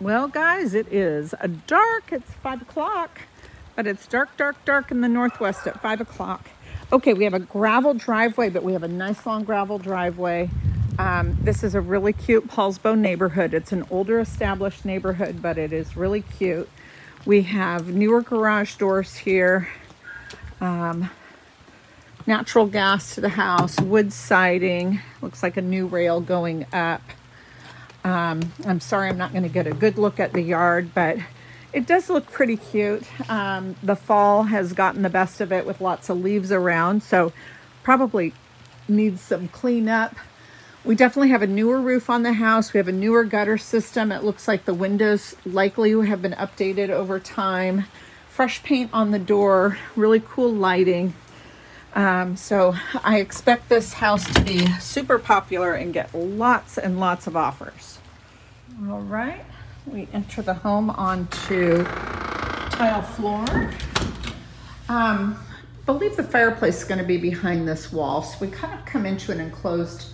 Well, guys, it is dark. It's 5 o'clock, but it's dark, dark, dark in the northwest at 5 o'clock. Okay, we have a gravel driveway, but we have a nice long gravel driveway. This is a really cute Poulsbo neighborhood. It's an older established neighborhood, but it is really cute. We have newer garage doors here, natural gas to the house, wood siding, looks like a new rail going up. I'm sorry I'm not going to get a good look at the yard, but it does look pretty cute. The fall has gotten the best of it with lots of leaves around, so probably needs some cleanup. We definitely have a newer roof on the house. We have a newer gutter system. It looks like the windows likely have been updated over time. Fresh paint on the door, really cool lighting. So I expect this house to be super popular and get lots and lots of offers. All right, we enter the home onto tile floor. Believe the fireplace is going to be behind this wall, so we kind of come into an enclosed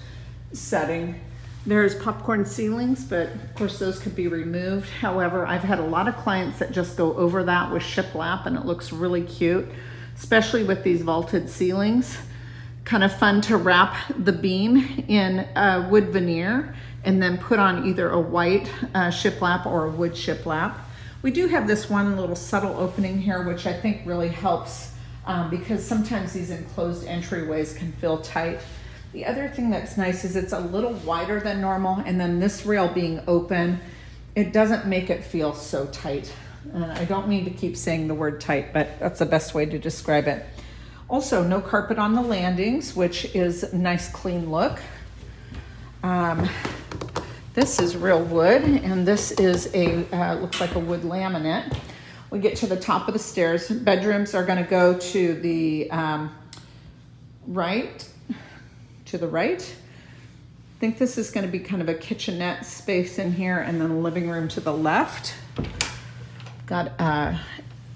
setting. There's popcorn ceilings, but of course those could be removed. However, I've had a lot of clients that just go over that with shiplap, and it looks really cute, especially with these vaulted ceilings. Kind of fun to wrap the beam in wood veneer and then put on either a white shiplap or a wood shiplap. We do have this one little subtle opening here, which I think really helps because sometimes these enclosed entryways can feel tight. The other thing that's nice is it's a little wider than normal, and then this rail being open, it doesn't make it feel so tight. And I don't mean to keep saying the word tight, but that's the best way to describe it. Also, no carpet on the landings, which is a nice clean look. This is real wood, and this is looks like a wood laminate. We get to the top of the stairs. Bedrooms are going to go to the right. I think this is going to be kind of a kitchenette space in here, and then a living room to the left. Got a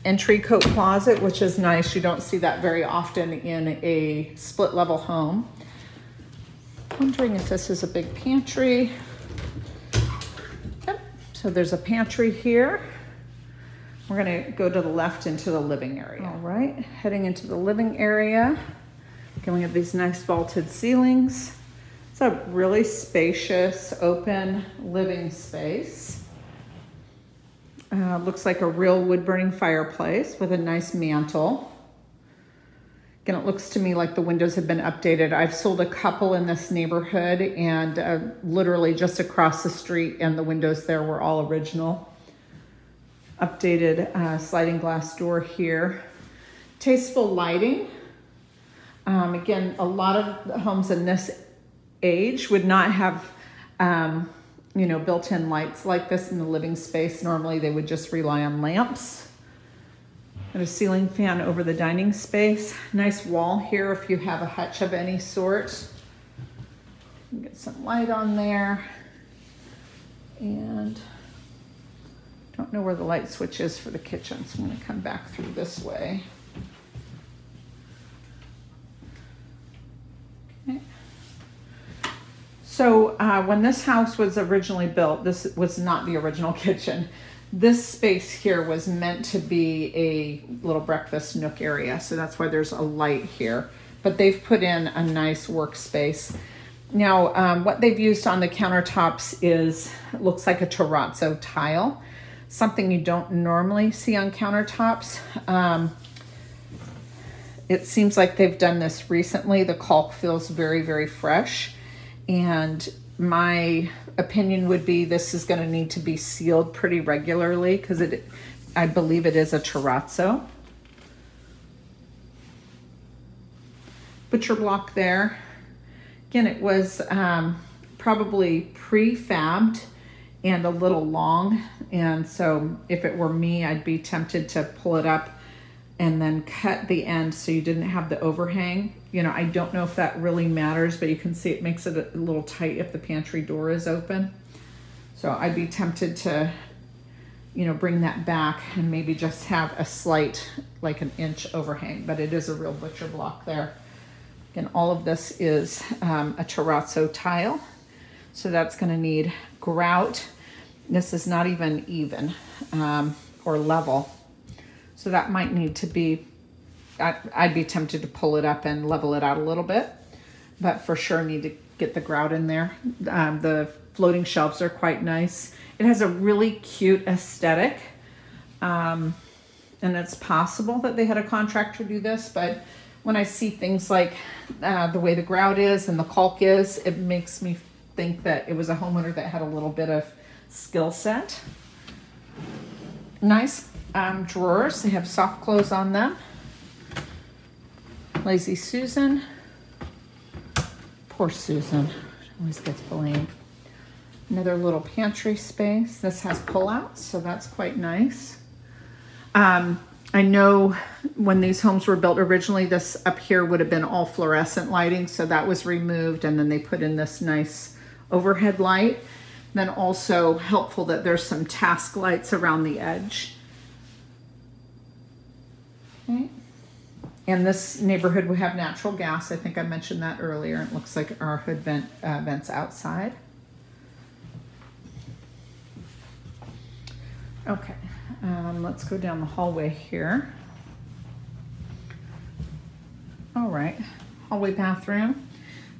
entry coat closet, which is nice. You don't see that very often in a split level home. Wondering if this is a big pantry. Yep. So there's a pantry here. We're going to go to the left into the living area. All right, heading into the living area. Again, we have these nice vaulted ceilings. It's a really spacious, open living space. Looks like a real wood-burning fireplace with a nice mantle. Again, it looks to me like the windows have been updated. I've sold a couple in this neighborhood, and literally just across the street, and the windows there were all original. Updated sliding glass door here. Tasteful lighting. Again, a lot of homes in this age would not have built-in lights like this in the living space. Normally they would just rely on lamps. And a ceiling fan over the dining space. Nice wall here if you have a hutch of any sort. Get some light on there. And don't know where the light switch is for the kitchen, so I'm going to come back through this way. Okay. So when this house was originally built, this was not the original kitchen. This space here was meant to be a little breakfast nook area, so that's why there's a light here. But they've put in a nice workspace. Now, what they've used on the countertops is, it looks like a terrazzo tile, something you don't normally see on countertops. It seems like they've done this recently. The caulk feels very, very fresh. And my opinion would be this is going to need to be sealed pretty regularly because I believe it is a terrazzo. Butcher block there. Again, it was probably prefabbed and a little long. And so if it were me, I'd be tempted to pull it up and then cut the end so you didn't have the overhang. I don't know if that really matters, but you can see it makes it a little tight if the pantry door is open. So I'd be tempted to, bring that back and maybe just have a slight, like an inch overhang, but it is a real butcher block there. Again, all of this is a terrazzo tile. So that's gonna need grout. This is not even or level. So that might need to be, I'd be tempted to pull it up and level it out a little bit, but for sure need to get the grout in there. The floating shelves are quite nice. It has a really cute aesthetic. And it's possible that they had a contractor do this, but when I see things like the way the grout is and the caulk is, it makes me think that it was a homeowner that had a little bit of skill set. Nice drawers. They have soft close on them. Lazy Susan. Poor Susan. She always gets blamed. Another little pantry space. This has pull-outs, so that's quite nice. I know when these homes were built originally, this up here would have been all fluorescent lighting, so that was removed, and then they put in this nice overhead light. Then also helpful that there's some task lights around the edge. Okay. And this neighborhood would have natural gas. I think I mentioned that earlier. It looks like our hood vents outside. Okay, let's go down the hallway here. All right, hallway bathroom.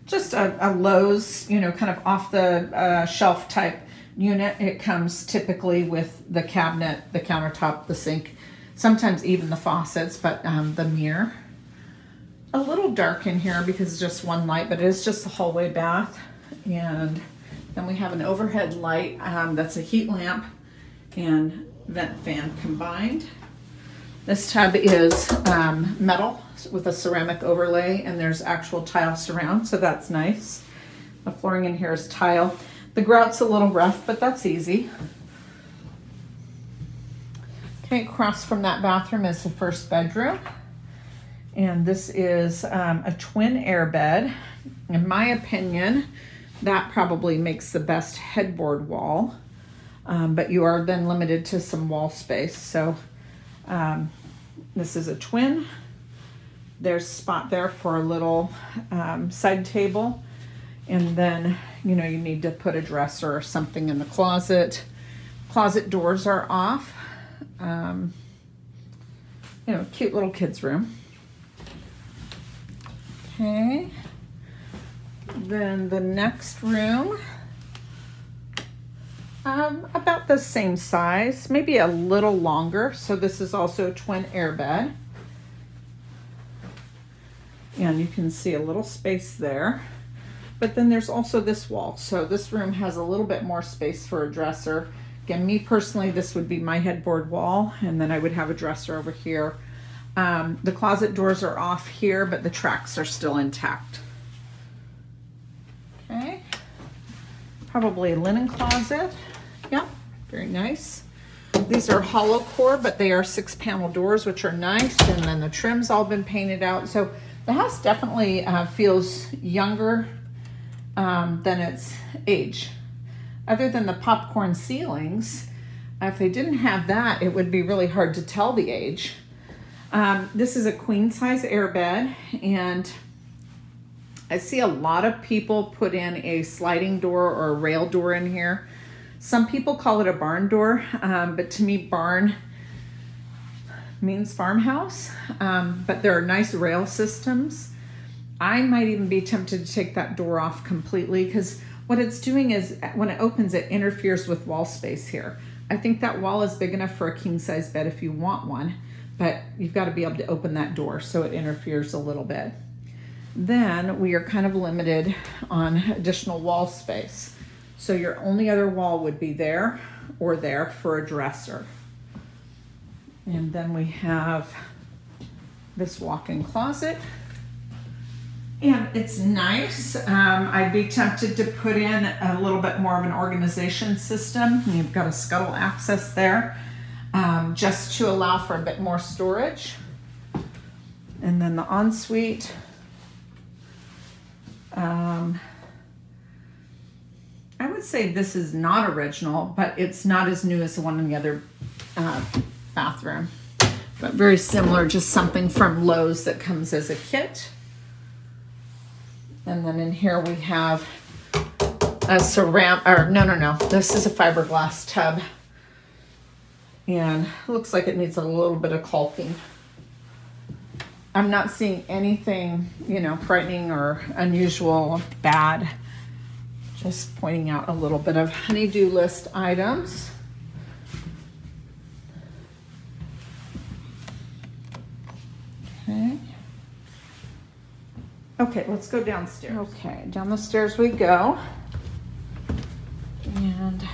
Just a Lowe's, you know, kind of off the shelf type unit. It comes typically with the cabinet, the countertop, the sink, sometimes even the faucets, but the mirror. A little dark in here because it's just one light, but it is just a hallway bath. And then we have an overhead light that's a heat lamp and vent fan combined. This tub is metal with a ceramic overlay, and there's actual tile surround, so that's nice. The flooring in here is tile. The grout's a little rough, but that's easy. Okay, across from that bathroom is the first bedroom. And this is a twin air bed. In my opinion, that probably makes the best headboard wall. But you are then limited to some wall space. So this is a twin. There's a spot there for a little side table. And then, you know, you need to put a dresser or something in the closet. Closet doors are off. You know, cute little kids' room. Okay. Then the next room. About the same size, maybe a little longer. So this is also a twin air bed. And you can see a little space there. But then there's also this wall. So this room has a little bit more space for a dresser. Again, me personally, this would be my headboard wall, and then I would have a dresser over here. The closet doors are off here, but the tracks are still intact. Okay. Probably a linen closet. Yeah, very nice. These are hollow core, but they are 6-panel doors, which are nice. And then the trim's all been painted out. So the house definitely feels younger than its age. Other than the popcorn ceilings, if they didn't have that, it would be really hard to tell the age. This is a queen size air bed, and I see a lot of people put in a sliding door or a rail door in here. Some people call it a barn door, but to me, barn means farmhouse, but there are nice rail systems. I might even be tempted to take that door off completely, because what it's doing is when it opens, it interferes with wall space here. I think that wall is big enough for a king size bed if you want one, but you've got to be able to open that door, so it interferes a little bit. Then we are kind of limited on additional wall space. So your only other wall would be there or there for a dresser. And then we have this walk-in closet. And it's nice. I'd be tempted to put in a little bit more of an organization system. You've got a scuttle access there, just to allow for a bit more storage. And then the ensuite. I would say this is not original, but it's not as new as the one in the other bathroom. But very similar, just something from Lowe's that comes as a kit. And then in here we have a no. This is a fiberglass tub. And it looks like it needs a little bit of caulking. I'm not seeing anything, you know, frightening or unusual, bad. Just pointing out a little bit of honey-do list items. Okay. Okay, let's go downstairs. Okay, down the stairs we go. And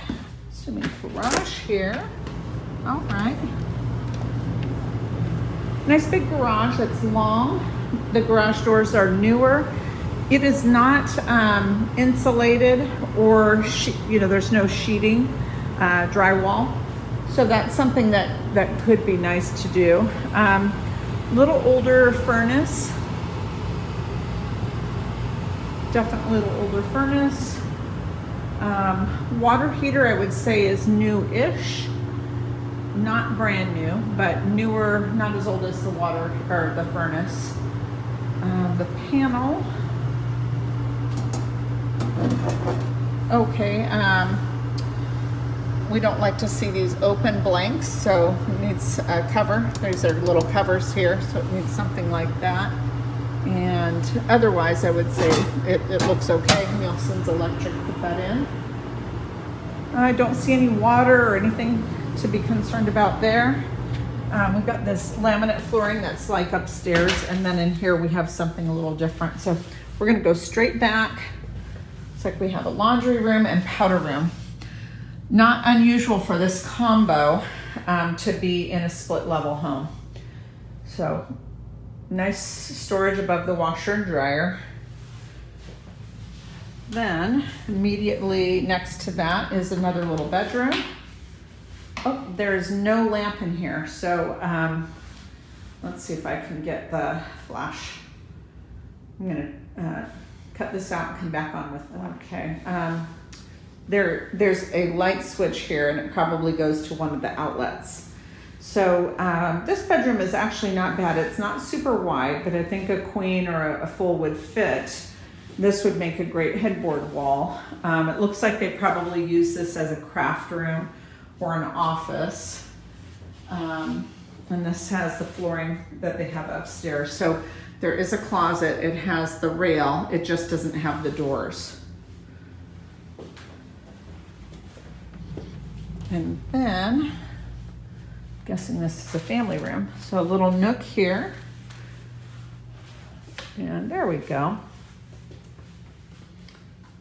assuming garage here. All right. Nice big garage that's long. The garage doors are newer. It is not insulated or, you know, there's no sheeting, drywall. So that's something that could be nice to do. Little older furnace. Definitely a little older furnace. Water heater, I would say, is new-ish. Not brand new, but newer, not as old as the water or the furnace. The panel. Okay, we don't like to see these open blanks, so it needs a cover. These are little covers here, so it needs something like that. And otherwise, I would say it looks okay. Nielsen's Electric put that in. I don't see any water or anything to be concerned about there. We've got this laminate flooring that's like upstairs, and then in here we have something a little different. So we're gonna go straight back. It's like we have a laundry room and powder room. Not unusual for this combo to be in a split level home. So nice storage above the washer and dryer. Then immediately next to that is another little bedroom. Oh, there's no lamp in here. So let's see if I can get the flash. I'm gonna cut this out and come back on with it. Okay. There's a light switch here, and it probably goes to one of the outlets. So this bedroom is actually not bad. It's not super wide, but I think a queen or a full would fit. This would make a great headboard wall. It looks like they probably use this as a craft room or an office. And this has the flooring that they have upstairs. So there is a closet. It has the rail. It just doesn't have the doors. And then, I'm guessing this is a family room. So a little nook here. And there we go.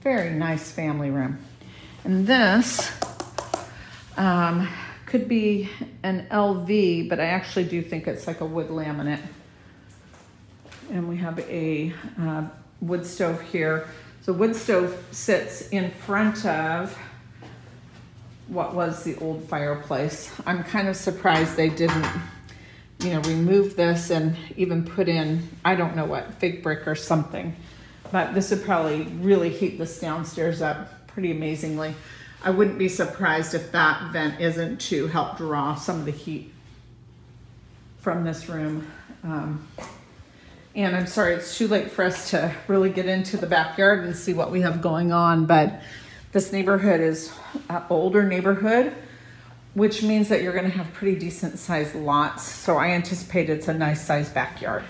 Very nice family room. And this could be an LV, but I actually do think it's like a wood laminate. And we have a wood stove here. So wood stove sits in front of what was the old fireplace. I'm kind of surprised they didn't, you know, remove this and even put in, I don't know what, fake brick or something. But this would probably really heat this downstairs up pretty amazingly. I wouldn't be surprised if that vent isn't to help draw some of the heat from this room. And I'm sorry, it's too late for us to really get into the backyard and see what we have going on, but this neighborhood is an older neighborhood, which means that you're gonna have pretty decent sized lots. So I anticipate it's a nice sized backyard.